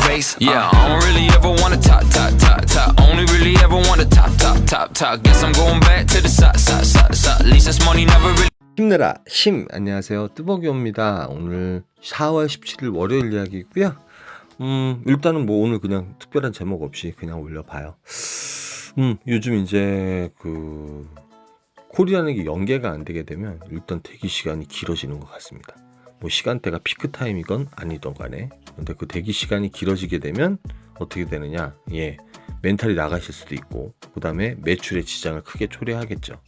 race. Yeah, I don't really ever wanna top, top, top, top. Only really ever wanna top, top, top, top. Guess I'm going back to the side, side, side, side. At least this money never really. 힘내라 힘. 안녕하세요, 뚜벅이옵니다. 오늘 4월 17일 월요일 이야기고요. 일단은 뭐 오늘 그냥 특별한 제목 없이 그냥 올려봐요. 요즘 이제 그 콜이라는 게 연계가 안 되게 되면 일단 대기 시간이 길어지는 것 같습니다. 뭐 시간대가 피크 타임이건 아니던 간에, 근데 그 대기 시간이 길어지게 되면 어떻게 되느냐, 멘탈이 나가실 수도 있고, 그 다음에 매출에 지장을 크게 초래하겠죠.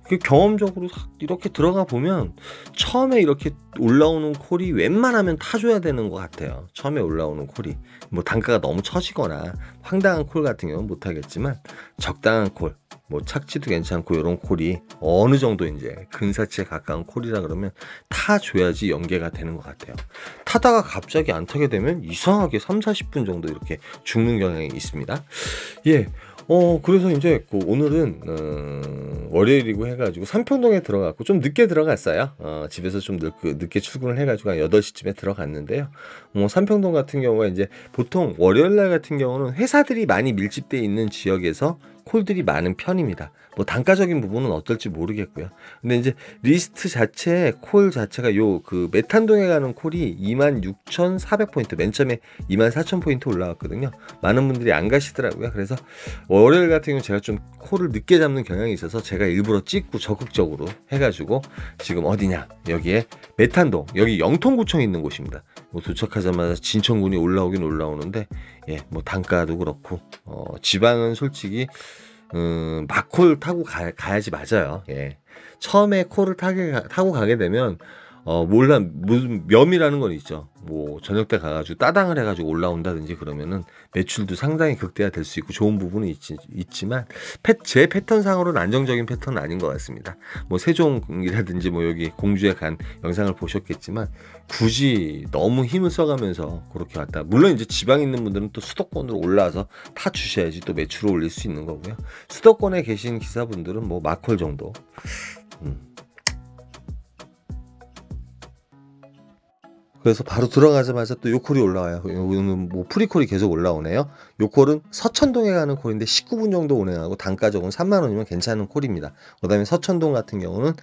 그 경험적으로 이렇게 들어가 보면 처음에 이렇게 올라오는 콜이 웬만하면 타줘야 되는 것 같아요. 처음에 올라오는 콜이 뭐 단가가 너무 처지거나 황당한 콜 같은 경우는 못하겠지만, 적당한 콜, 뭐 착지도 괜찮고 이런 콜이 어느 정도 이제 근사치에 가까운 콜이라 그러면 타줘야지 연계가 되는 것 같아요. 타다가 갑자기 안 타게 되면 이상하게 3-40분 정도 이렇게 죽는 경향이 있습니다. 그래서 이제 오늘은 월요일이고 해가지고 삼평동에 들어갔고 좀 늦게 들어갔어요. 집에서 좀 늦게 출근을 해가지고 한 8시쯤에 들어갔는데요. 삼평동 같은 경우가 이제 보통 월요일날 같은 경우는 회사들이 많이 밀집되어 있는 지역에서 콜들이 많은 편입니다. 뭐 단가적인 부분은 어떨지 모르겠고요. 근데 이제 리스트 자체, 콜 자체가 그 메탄동에 가는 콜이 26,400포인트, 맨 처음에 24,000포인트 올라왔거든요. 많은 분들이 안 가시더라고요. 그래서 월요일 같은 경우 제가 좀 콜을 늦게 잡는 경향이 있어서 제가 일부러 찍고 적극적으로 해가지고 지금 어디냐, 여기에 메탄동, 여기 영통구청 있는 곳입니다. 뭐 도착하자마자 진천군이 올라오긴 올라오는데, 뭐 단가도 그렇고, 지방은 솔직히 막콜 타고 가야지 맞아요. 처음에 콜을 타고 가게 되면 무슨 면이라는 건 있죠. 뭐 저녁 때 가가지고 따당을 해가지고 올라온다든지 그러면은 매출도 상당히 극대화될 수 있고 좋은 부분은 있지만 제 패턴상으로는 안정적인 패턴은 아닌 것 같습니다. 뭐 세종이라든지 뭐 여기 공주에 간 영상을 보셨겠지만 굳이 너무 힘을 써가면서 그렇게 왔다. 물론 이제 지방에 있는 분들은 또 수도권으로 올라와서 타 주셔야지 또 매출을 올릴 수 있는 거고요. 수도권에 계신 기사분들은 뭐 마콜 정도. 그래서 바로 들어가자마자 또 요 콜이 올라와요. 여기는 뭐 프리콜이 계속 올라오네요. 요 콜은 서천동에 가는 콜인데 19분 정도 운행하고 단가적으로는 3만원이면 괜찮은 콜입니다. 그 다음에 서천동 같은 경우는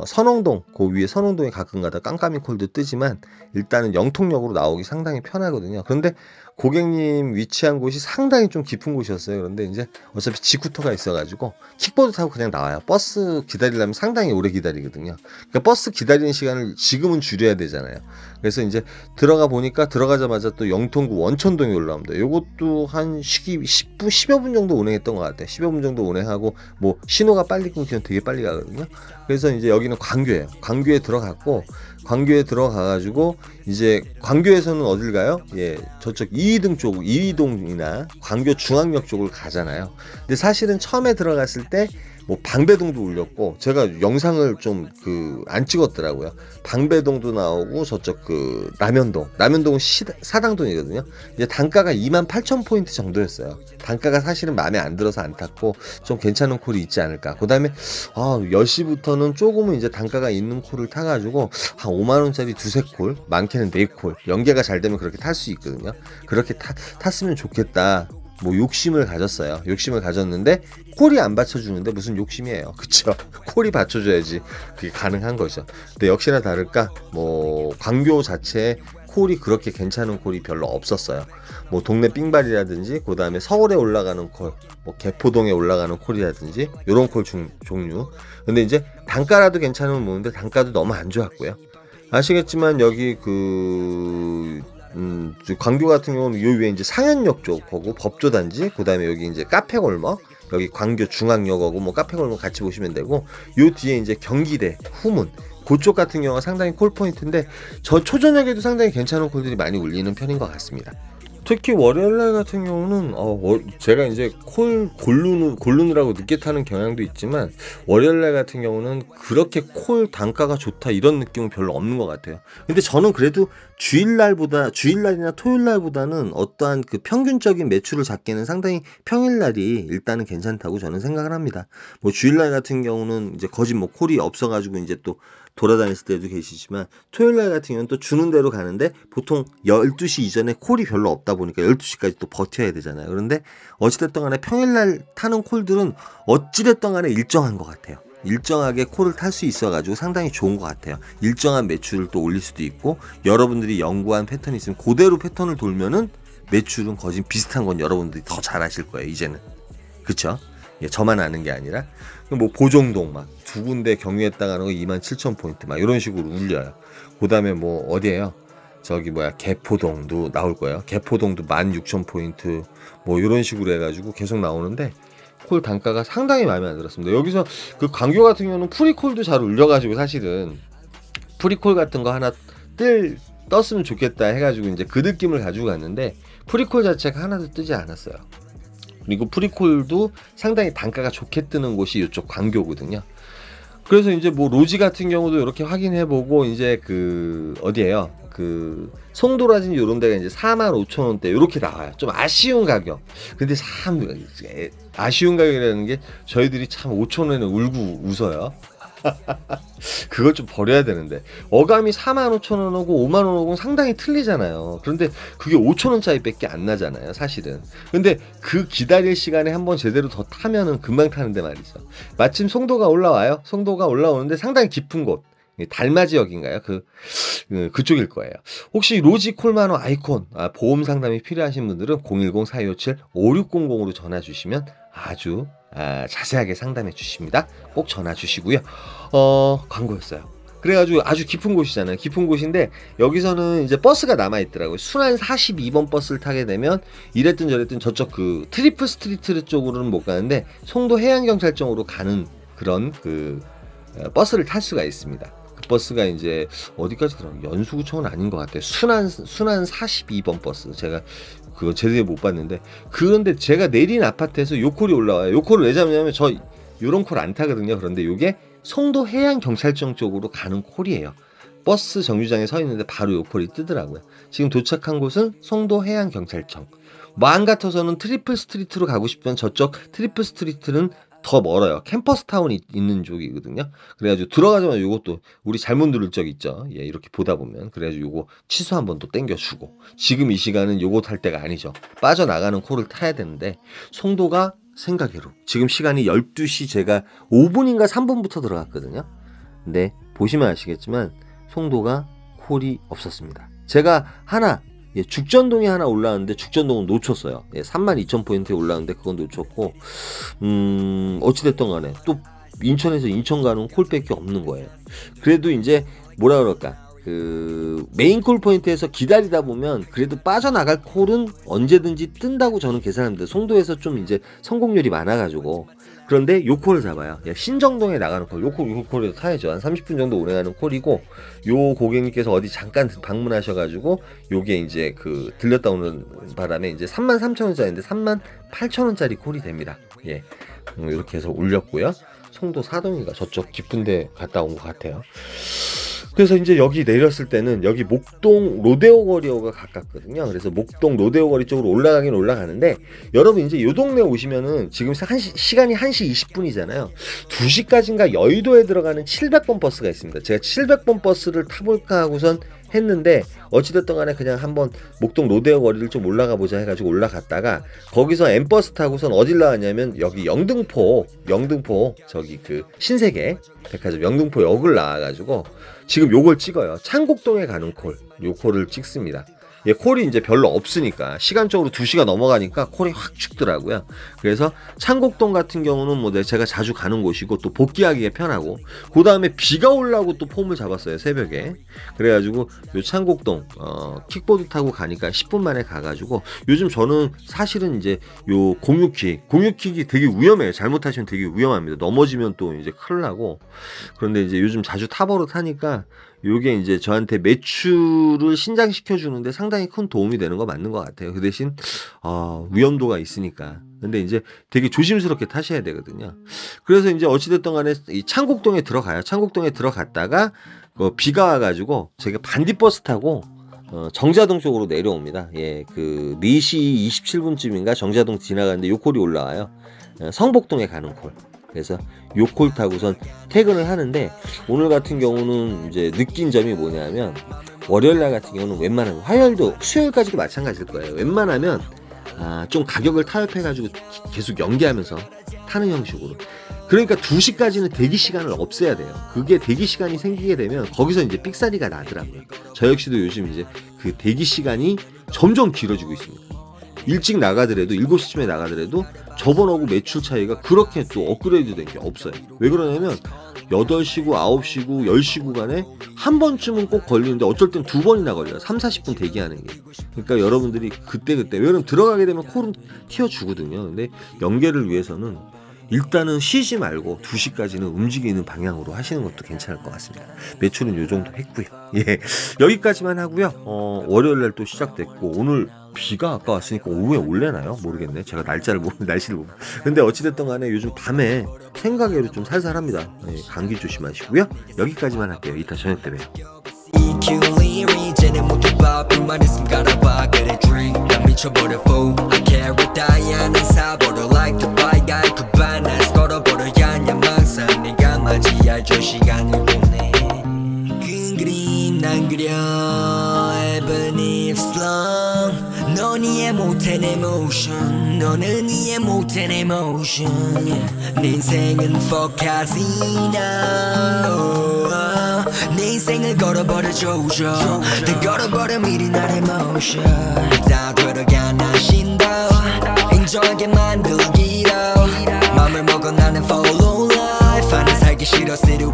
선홍동, 그 위에 선홍동에 가끔가다 깜깜이 콜도 뜨지만 일단은 영통역으로 나오기 상당히 편하거든요. 그런데 고객님 위치한 곳이 상당히 좀 깊은 곳이었어요. 그런데 이제 어차피 지쿠터가 있어가지고 킥보드 타고 그냥 나와요. 버스 기다리려면 상당히 오래 기다리거든요. 그러니까 버스 기다리는 시간을 지금은 줄여야 되잖아요. 그래서 이제 들어가 보니까 들어가자마자 또 영통구 원천동이 올라옵니다. 요것도 한 10여 분 정도 운행했던 것 같아요. 10여 분 정도 운행하고 뭐 신호가 빨리 끊기면 되게 빨리 가거든요. 그래서 이제 여기는 광교예요. 광교에 들어갔고, 광교에 들어가가지고 이제 광교에서는 어딜 가요? 저쪽 이이동이나 광교 중앙역 쪽을 가잖아요. 근데 사실은 처음에 들어갔을 때 뭐 방배동도 울렸고, 제가 영상을 좀 안 찍었더라고요. 방배동도 나오고 저쪽 남현동은 사당동이거든요. 이제 단가가 28,000포인트 정도였어요. 단가가 사실은 마음에 안 들어서 안 탔고 좀 괜찮은 콜이 있지 않을까. 그 다음에 10시부터는 조금은 이제 단가가 있는 콜을 타가지고 한 5만원짜리 두세 콜, 많게는 4콜, 연계가 잘 되면 그렇게 탈 수 있거든요. 그렇게 탔으면 좋겠다. 뭐 욕심을 가졌어요. 욕심을 가졌는데 콜이 안 받쳐주는데 무슨 욕심이에요. 그쵸? 콜이 받쳐줘야지 그게 가능한 거죠. 근데 역시나 다를까, 뭐 광교 자체에 콜이 그렇게 괜찮은 콜이 별로 없었어요. 뭐 동네 삥발이라든지, 그 다음에 서울에 올라가는 콜, 뭐 개포동에 올라가는 콜이라든지 요런 콜 종류. 근데 이제 단가라도 괜찮으면 뭐는데 단가도 너무 안 좋았고요. 아시겠지만 여기 광교 같은 경우는 요 위에 이제 상현역 쪽 거고 법조단지, 그 다음에 여기 이제 카페골목, 여기 광교 중앙역하고 뭐 카페골목 같이 보시면 되고, 요 뒤에 이제 경기대, 후문, 그쪽 같은 경우가 상당히 콜 포인트인데 저 초저녁에도 상당히 괜찮은 콜들이 많이 울리는 편인 것 같습니다. 특히 월요일날 같은 경우는 제가 이제 콜 고르느라고 늦게 타는 경향도 있지만 월요일날 같은 경우는 그렇게 콜 단가가 좋다 이런 느낌은 별로 없는 것 같아요. 근데 저는 그래도 주일날이나 토요일날보다는 어떠한 그 평균적인 매출을 잡기에는 상당히 평일날이 일단은 괜찮다고 저는 생각을 합니다. 뭐 주일날 같은 경우는 이제 거짓 뭐 콜이 없어가지고 이제 또 돌아다녔을 때도 계시지만 토요일날 같은 경우는 또 주는 대로 가는데 보통 12시 이전에 콜이 별로 없다 보니까 12시까지 또 버텨야 되잖아요. 그런데 어찌됐든 간에 평일날 타는 콜들은 어찌됐든 간에 일정한 것 같아요. 일정하게 콜을 탈 수 있어가지고 상당히 좋은 것 같아요. 일정한 매출을 또 올릴 수도 있고 여러분들이 연구한 패턴이 있으면 그대로 패턴을 돌면은 매출은 거진 비슷한 건 여러분들이 더 잘하실 거예요. 이제는. 그쵸? 예, 저만 아는 게 아니라 뭐 보정동 막 두 군데 경유했다가는 거 27,000포인트 막 이런 식으로 울려요. 그 다음에 뭐 어디에요? 저기 뭐야 개포동도 나올 거예요. 개포동도 16,000포인트 뭐 이런 식으로 해가지고 계속 나오는데 콜 단가가 상당히 마음에 안 들었습니다. 여기서 그 광교 같은 경우는 프리콜도 잘 울려가지고 사실은 프리콜 같은 거 하나 떴으면 좋겠다 해가지고 이제 그 느낌을 가지고 갔는데 프리콜 자체가 하나도 뜨지 않았어요. 그리고 프리콜도 상당히 단가가 좋게 뜨는 곳이 이쪽 광교거든요. 그래서 이제 뭐 로지 같은 경우도 이렇게 확인해보고 이제 그 어디에요? 그 송도라든지 이런 데가 이제 45,000원대 이렇게 나와요. 좀 아쉬운 가격. 근데 참 아쉬운 가격이라는 게 저희들이 참 5,000원에 울고 웃어요. 그걸 좀 버려야 되는데 어감이 45,000원하고 50,000원하고는 상당히 틀리잖아요. 그런데 그게 5,000원짜리 밖에 안 나잖아요 사실은. 근데 그 기다릴 시간에 한번 제대로 더 타면은 금방 타는데 말이죠. 마침 송도가 올라와요. 송도가 올라오는데 상당히 깊은 곳 달맞이역인가요? 그쪽일 거예요. 혹시 로지 콜마노 아이콘 보험 상담이 필요하신 분들은 010-4257-5600으로 전화 주시면 아주 자세하게 상담해 주십니다. 꼭 전화 주시고요. 광고였어요. 그래가지고 아주 깊은 곳이잖아요. 깊은 곳인데 여기서는 이제 버스가 남아있더라고요. 순환 42번 버스를 타게 되면 이랬든 저랬든 저쪽 그 트리플 스트리트 쪽으로는 못 가는데 송도 해양경찰청으로 가는 그런 그 버스를 탈 수가 있습니다. 그 버스가 이제 어디까지 들어가요? 연수구청은 아닌 것 같아요. 순환 42번 버스. 제가 그거 제대로 못 봤는데 그런데 제가 내린 아파트에서 요 콜이 올라와요. 요 콜을 왜 잡냐면 저 요런 콜 안 타거든요. 그런데 요게 송도 해양경찰청 쪽으로 가는 콜이에요. 버스 정류장에 서 있는데 바로 요 콜이 뜨더라고요. 지금 도착한 곳은 송도 해양경찰청. 마음 같아서는 트리플 스트리트로 가고 싶으면 저쪽 트리플 스트리트는 더 멀어요. 캠퍼스 타운이 있는 쪽이거든요. 그래가지고 들어가자마자 요것도 우리 잘못 누를 적 있죠. 예, 이렇게 보다 보면. 그래가지고 요거 취소 한번 또 땡겨주고. 지금 이 시간은 요거 탈 때가 아니죠. 빠져나가는 콜을 타야 되는데 송도가 생각외로 지금 시간이 12시 제가 5분인가 3분부터 들어갔거든요. 근데 보시면 아시겠지만 송도가 콜이 없었습니다. 제가 하나 죽전동에 하나 올라왔는데 죽전동은 놓쳤어요. 32,000포인트에 올라왔는데 그건 놓쳤고 어찌됐든 간에 또 인천에서 인천 가는 콜밖에 없는 거예요. 그래도 이제 뭐라 그럴까 그 메인 콜 포인트에서 기다리다 보면 그래도 빠져나갈 콜은 언제든지 뜬다고 저는 계산합니다. 송도에서 좀 이제 성공률이 많아가지고. 그런데 요 콜을 잡아요. 신정동에 나가는 콜, 요 콜에서 타야죠. 한 30분 정도 오래 가는 콜이고, 요 고객님께서 어디 잠깐 방문하셔가지고, 요게 이제 그 들렸다 오는 바람에 이제 33,000원짜리인데 38,000원짜리 콜이 됩니다. 예, 이렇게 해서 올렸고요. 송도 사동이가 저쪽 깊은데 갔다 온 것 같아요. 그래서 이제 여기 내렸을 때는 여기 목동 로데오 거리가 가깝거든요. 그래서 목동 로데오 거리 쪽으로 올라가긴 올라가는데 여러분 이제 요 동네 오시면은 지금 시간이 1시 20분이잖아요. 2시까지인가 여의도에 들어가는 700번 버스가 있습니다. 제가 700번 버스를 타볼까 하고선 했는데 어찌됐든 간에 그냥 한번 목동 로데오 거리를 좀 올라가 보자 해가지고 올라갔다가 거기서 M버스 타고선 어딜 나왔냐면 여기 영등포 저기 그 신세계 백화점 영등포 역을 나와가지고 지금 요걸 찍어요. 창곡동에 가는 콜, 요 콜을 찍습니다. 예, 콜이 이제 별로 없으니까 시간적으로 2시가 넘어가니까 콜이 확 죽더라고요. 그래서 창곡동 같은 경우는 뭐 제가 자주 가는 곳이고 또 복귀하기가 편하고 그 다음에 비가 올라오고 또 폼을 잡았어요 새벽에. 그래가지고 요 창곡동 킥보드 타고 가니까 10분 만에 가가지고 요즘 저는 사실은 이제 요 공유킥이 되게 위험해요. 잘못하시면 되게 위험합니다. 넘어지면 또 이제 큰일 나고. 그런데 이제 요즘 자주 타버릇 하니까 요게 이제 저한테 매출을 신장시켜 주는데 상당히 큰 도움이 되는 거 맞는 것 같아요. 그 대신 위험도가 있으니까. 근데 이제 되게 조심스럽게 타셔야 되거든요. 그래서 이제 어찌됐든 간에 이 창곡동에 들어가요. 창곡동에 들어갔다가 비가 와가지고 제가 반딧버스 타고 정자동 쪽으로 내려옵니다. 예, 그 4시 27분쯤인가 정자동 지나가는데 요 콜이 올라와요. 성복동에 가는 콜. 그래서 요 콜 타고선 퇴근을 하는데, 오늘 같은 경우는 이제 느낀 점이 뭐냐면, 월요일날 같은 경우는 웬만하면, 화요일도 수요일까지도 마찬가지일 거예요. 웬만하면 좀 가격을 타협해가지고 계속 연계하면서 타는 형식으로. 그러니까 2시까지는 대기 시간을 없애야 돼요. 그게 대기 시간이 생기게 되면 거기서 이제 삑사리가 나더라고요. 저 역시도 요즘 이제 그 대기 시간이 점점 길어지고 있습니다. 일찍 나가더라도 7시쯤에 나가더라도 저번하고 매출 차이가 그렇게 또 업그레이드 된 게 없어요. 왜 그러냐면 8시고 9시고 10시 구간에 한 번쯤은 꼭 걸리는데 어쩔 땐 2번이나 걸려요. 30-40분 대기하는 게. 그러니까 여러분들이 그때 왜냐면 들어가게 되면 콜은 튀어주거든요. 근데 연계를 위해서는 일단은 쉬지 말고 2시까지는 움직이는 방향으로 하시는 것도 괜찮을 것 같습니다. 매출은 요 정도 했고요. 예, 여기까지만 하고요. 월요일날 또 시작됐고, 오늘 비가 아까 왔으니까 오후에 올래나요? 모르겠네. 제가 날씨를 모르고. 근데 어찌됐든 간에 요즘 밤에 생가게로 좀 살살합니다. 예, 감기 조심하시고요. 여기까지만 할게요. 이따 저녁 때 봬요. 이제는 모두 바쁜 말 있음 깔아봐 그래 drink 난 미쳐버려 fool I carry 다이아는 사버려 like the bike guy 그 반에서 걸어버려야 야망상 네가 맞이할 저 시간을 보내 큰 그림 난 그려 Ebony slung 넌 이해 못해 내 motion 너는 이해 못해 내 motion 내 인생은 fuck casino 내 인생을 걸어버려 조져 다 걸어버려 미리 나의 motion 다 들어간 하신다 인정하게 만들기로 맘을 먹어 나는 follow life 나는 살기 싫어 city